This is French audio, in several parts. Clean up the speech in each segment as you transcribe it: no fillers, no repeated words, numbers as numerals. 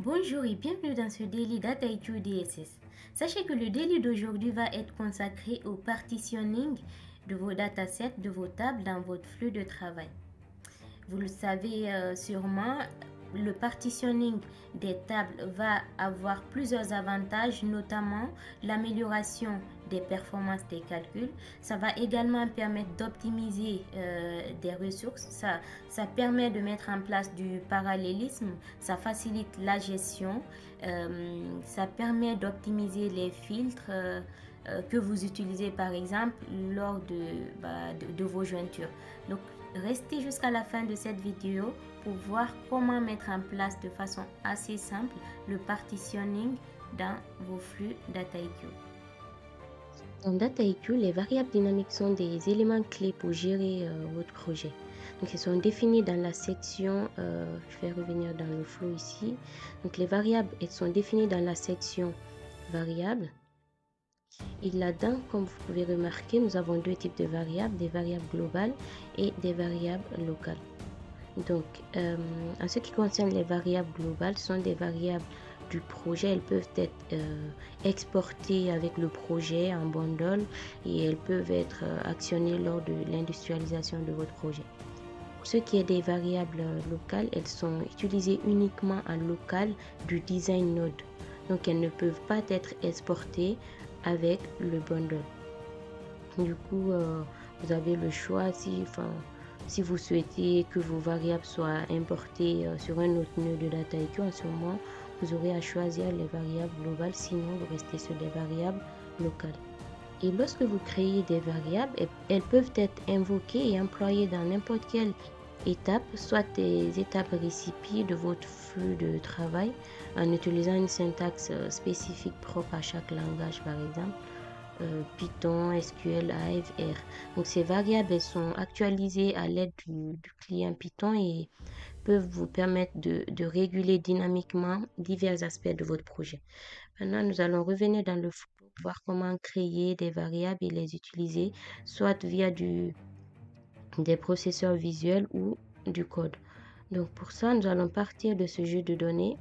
Bonjour et bienvenue dans ce daily DataIQ DSS. Sachez que le daily d'aujourd'hui va être consacré au partitioning de vos datasets, de vos tables dans votre flux de travail. Vous le savez sûrement, le partitioning des tables va avoir plusieurs avantages, notamment l'amélioration des performances des calculs. Ça va également permettre d'optimiser des ressources. Ça permet de mettre en place du parallélisme. Ça facilite la gestion. Ça permet d'optimiser les filtres que vous utilisez par exemple lors de vos jointures. Donc, restez jusqu'à la fin de cette vidéo pour voir comment mettre en place de façon assez simple le partitioning dans vos flux DataIQ. Dans DataIQ, les variables dynamiques sont des éléments clés pour gérer votre projet. Donc, elles sont définies dans la section, je vais revenir dans le flow ici. Donc, les variables, elles sont définies dans la section variables. Et là-dedans, comme vous pouvez remarquer, nous avons deux types de variables, des variables globales et des variables locales. Donc, en ce qui concerne les variables globales, ce sont des variables du projet. Elles peuvent être exportées avec le projet en bundle et elles peuvent être actionnées lors de l'industrialisation de votre projet. Pour ce qui est des variables locales, elles sont utilisées uniquement en local du design node. Donc, elles ne peuvent pas être exportées avec le bundle. Du coup, vous avez le choix si vous souhaitez que vos variables soient importées sur un autre nœud de DataIQ. En ce moment, vous aurez à choisir les variables globales, sinon vous restez sur des variables locales. Et lorsque vous créez des variables, elles peuvent être invoquées et employées dans n'importe quelle étape, soit des étapes récipies de votre flux de travail en utilisant une syntaxe spécifique propre à chaque langage, par exemple Python, SQL, Hive, R. Donc ces variables, elles sont actualisées à l'aide du client Python et peuvent vous permettre de réguler dynamiquement divers aspects de votre projet. Maintenant, nous allons revenir dans le flow pour voir comment créer des variables et les utiliser, soit via des processeurs visuels ou du code. Donc pour ça, nous allons partir de ce jeu de données.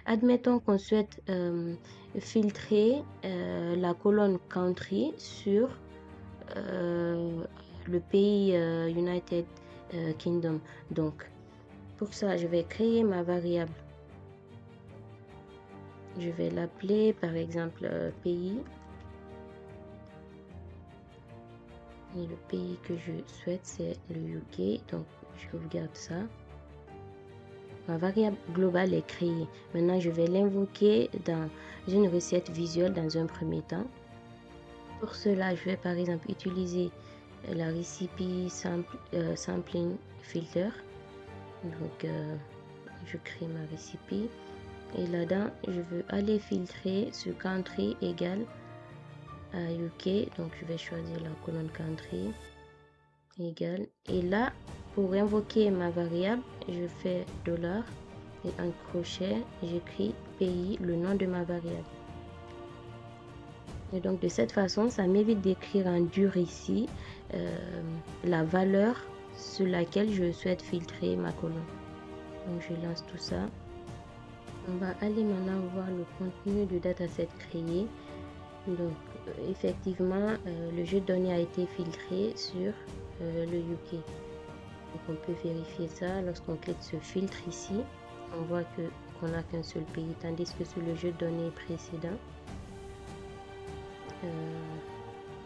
Admettons qu'on souhaite filtrer la colonne country sur le pays United Kingdom. Donc pour ça, je vais créer ma variable. Je vais l'appeler par exemple pays. Et le pays que je souhaite, c'est le UK. Donc, je sauvegarde ça. Ma variable globale est créée. Maintenant, je vais l'invoquer dans une recette visuelle dans un premier temps. Pour cela, je vais par exemple utiliser la recipe sampling filter. Donc, je crée ma recipe. Et là-dedans, je veux aller filtrer ce country égal à UK. Donc, je vais choisir la colonne country égale. Et là, pour invoquer ma variable, je fais $ et un crochet, j'écris pays, le nom de ma variable. Et donc, de cette façon, ça m'évite d'écrire en dur ici la valeur sur laquelle je souhaite filtrer ma colonne. Donc, je lance tout ça. On va aller maintenant voir le contenu du dataset créé. Donc, effectivement, le jeu de données a été filtré sur le UK. Donc, on peut vérifier ça lorsqu'on clique ce filtre ici. On voit qu'on n'a qu'un seul pays, tandis que sur le jeu de données précédent,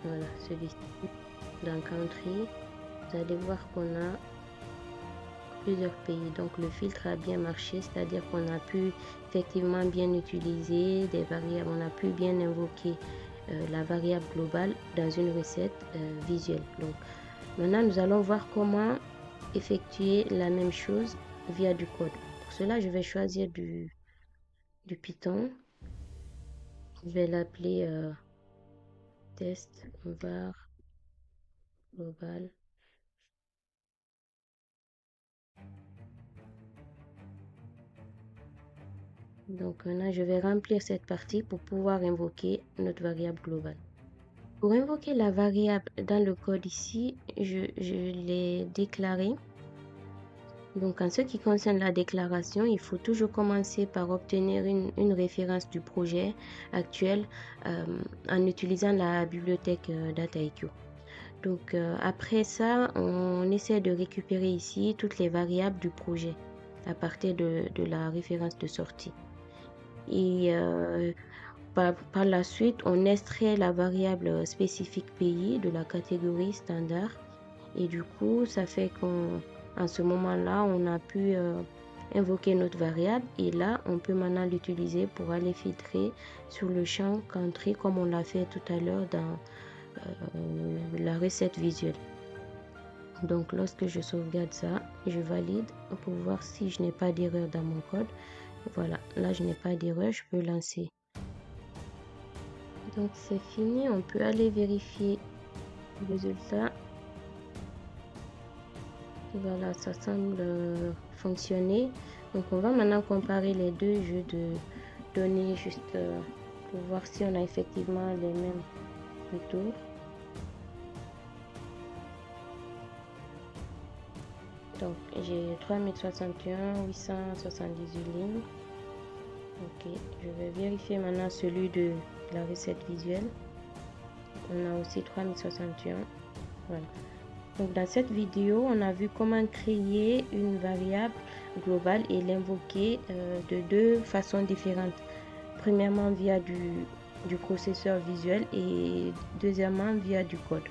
voilà, celui-ci, dans Country, vous allez voir qu'on a plusieurs pays. Donc, le filtre a bien marché, c'est-à-dire qu'on a pu effectivement bien utiliser des variables, on a pu bien invoquer la variable globale dans une recette visuelle. Donc, maintenant, nous allons voir comment effectuer la même chose via du code. Pour cela, je vais choisir du Python. Je vais l'appeler test var global. Donc maintenant, je vais remplir cette partie pour pouvoir invoquer notre variable globale. Pour invoquer la variable dans le code ici, je l'ai déclaré Donc en ce qui concerne la déclaration, il faut toujours commencer par obtenir une référence du projet actuel en utilisant la bibliothèque Dataiku. Donc après ça, on essaie de récupérer ici toutes les variables du projet à partir de la référence de sortie. Et par la suite, on extrait la variable spécifique pays de la catégorie standard. Et du coup, ça fait qu'en ce moment-là, on a pu invoquer notre variable. Et là, on peut maintenant l'utiliser pour aller filtrer sur le champ country comme on l'a fait tout à l'heure dans la recette visuelle. Donc lorsque je sauvegarde ça, je valide pour voir si je n'ai pas d'erreur dans mon code. Voilà, là je n'ai pas d'erreur, je peux lancer. Donc c'est fini, on peut aller vérifier le résultat. Voilà, ça semble fonctionner. Donc on va maintenant comparer les deux jeux de données juste pour voir si on a effectivement les mêmes retours. Donc j'ai 3061, 878 lignes. Ok, je vais vérifier maintenant celui de la recette visuelle. On a aussi 3061. Voilà. Donc dans cette vidéo, on a vu comment créer une variable globale et l'invoquer de deux façons différentes. Premièrement via du processeur visuel et deuxièmement via du code.